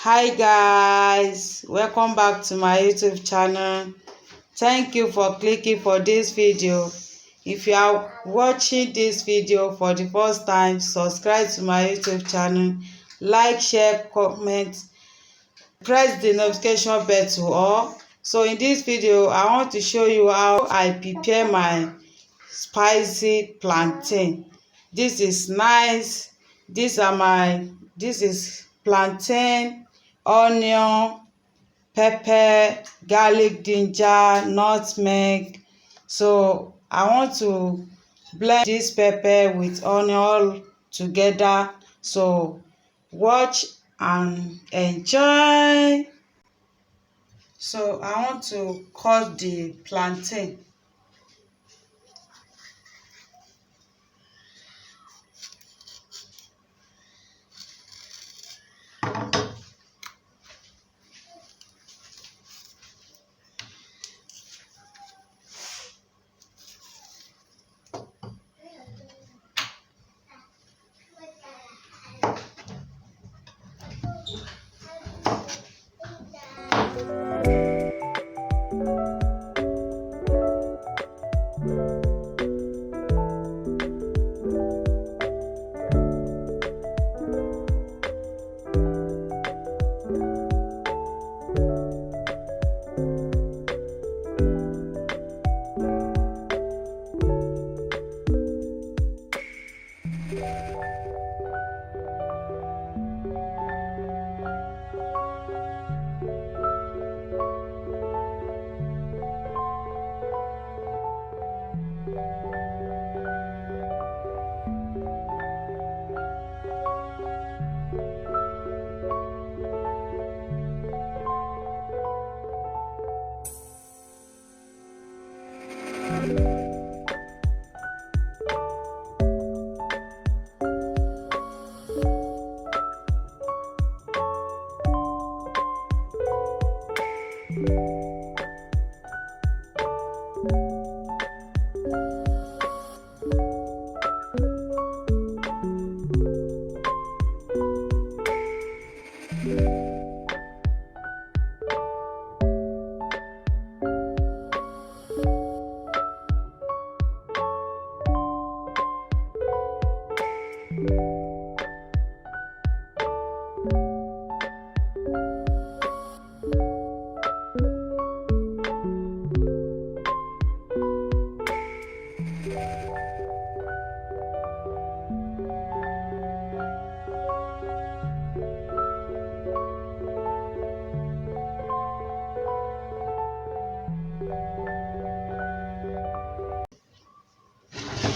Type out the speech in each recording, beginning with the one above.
Hi guys, welcome back to my YouTube channel. Thank you for clicking for this video. If you are watching this video for the first time, subscribe to my YouTube channel, like, share, comment, press the notification bell to all. So in this video I want to show you how I prepare my spicy plantain. This is nice. This is plantain, onion, pepper, garlic, ginger, nutmeg. So I want to blend this pepper with onion all together. So watch and enjoy. So I want to cut the plantain.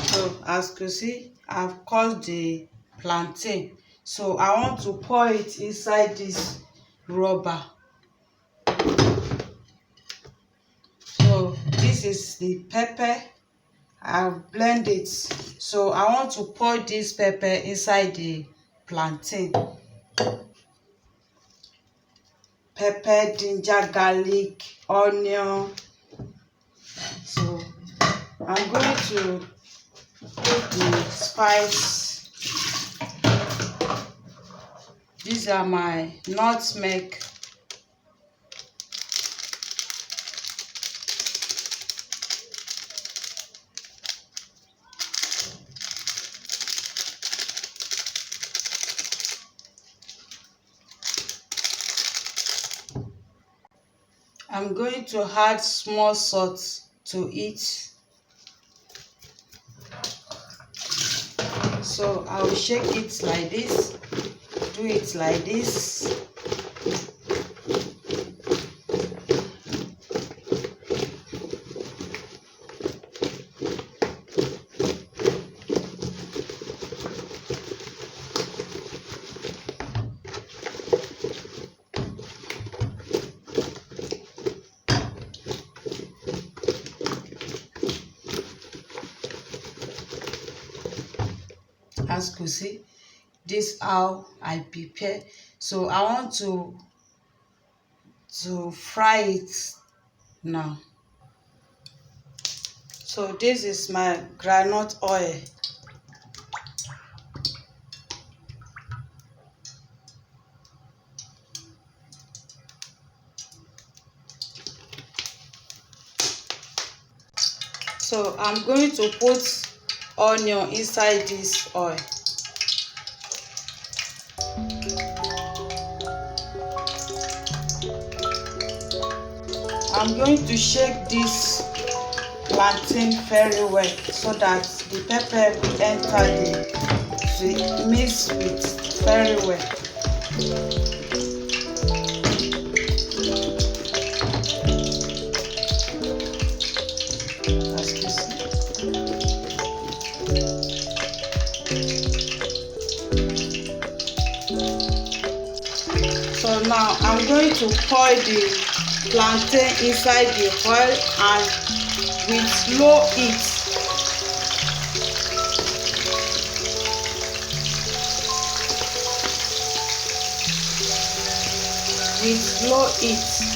So as you see, I've cut the plantain. So I want to pour it inside this rubber. So this is the pepper. I've blended it. So I want to pour this pepper inside the plantain. Pepper, ginger, garlic, onion. So I'm going to put the spice. These are my nutmeg. I'm going to add small salt to it. So I will shake it like this, do it like this. As you can see, this how I prepare. So I want to fry it now. So this is my groundnut oil. So I'm going to put onion inside this oil. I'm going to shake this plantain very well so that the pepper will enter the mix with very well. So now I'm going to pour the plantain inside the oil and with low heat. With low heat.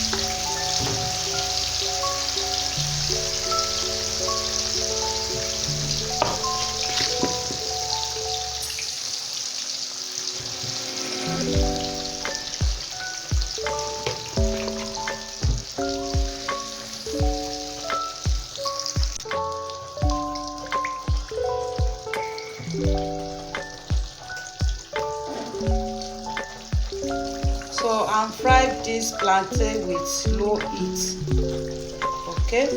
So I'm frying this plantain with low heat. Okay.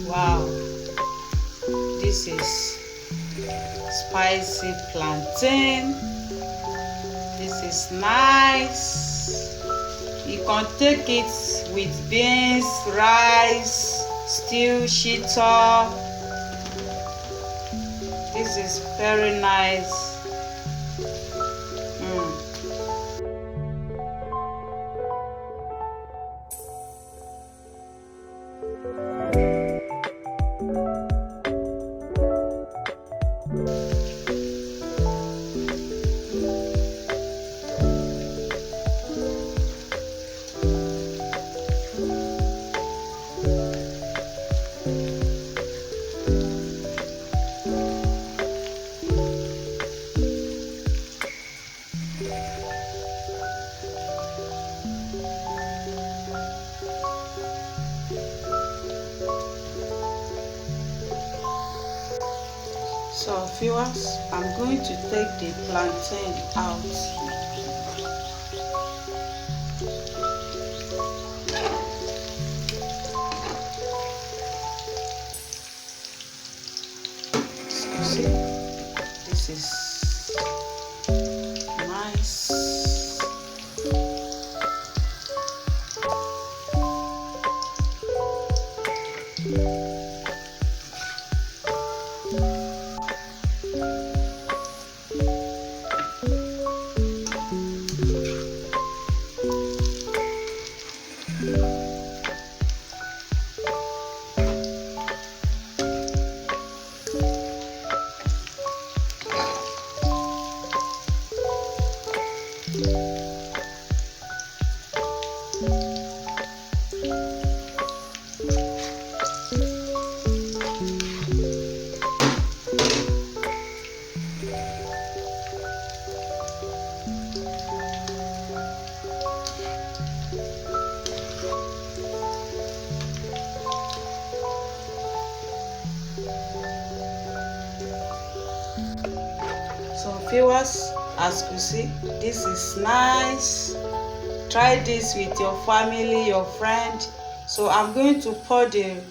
Wow, this is spicy plantain. This is nice. You can take it with beans, rice, stew, shito. This is very nice. So viewers, I'm going to take the plantain out. See, this is nice. So viewers, as you see, this is nice. Try this with your family, your friend. So I'm going to pour the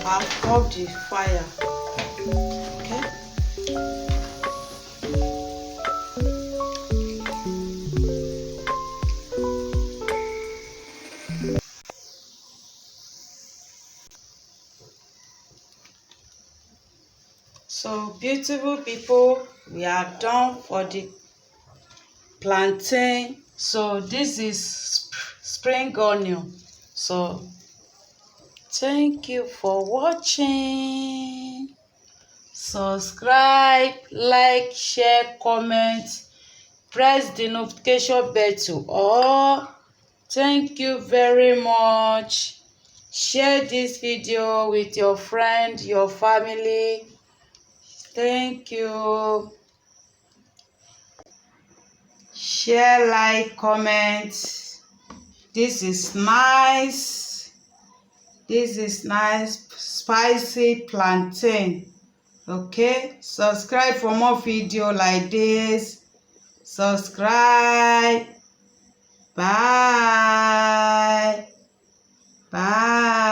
I've off the fire. Okay. So beautiful people, we are done for the plantain. So this is spring onion. So thank you for watching. Subscribe, like, share, comment, press the notification bell to all. Thank you very much. Share this video with your friend, your family. Thank you. Share, like, comment. This is nice. This is nice spicy plantain. Okay, subscribe for more video like this. Subscribe. Bye. Bye.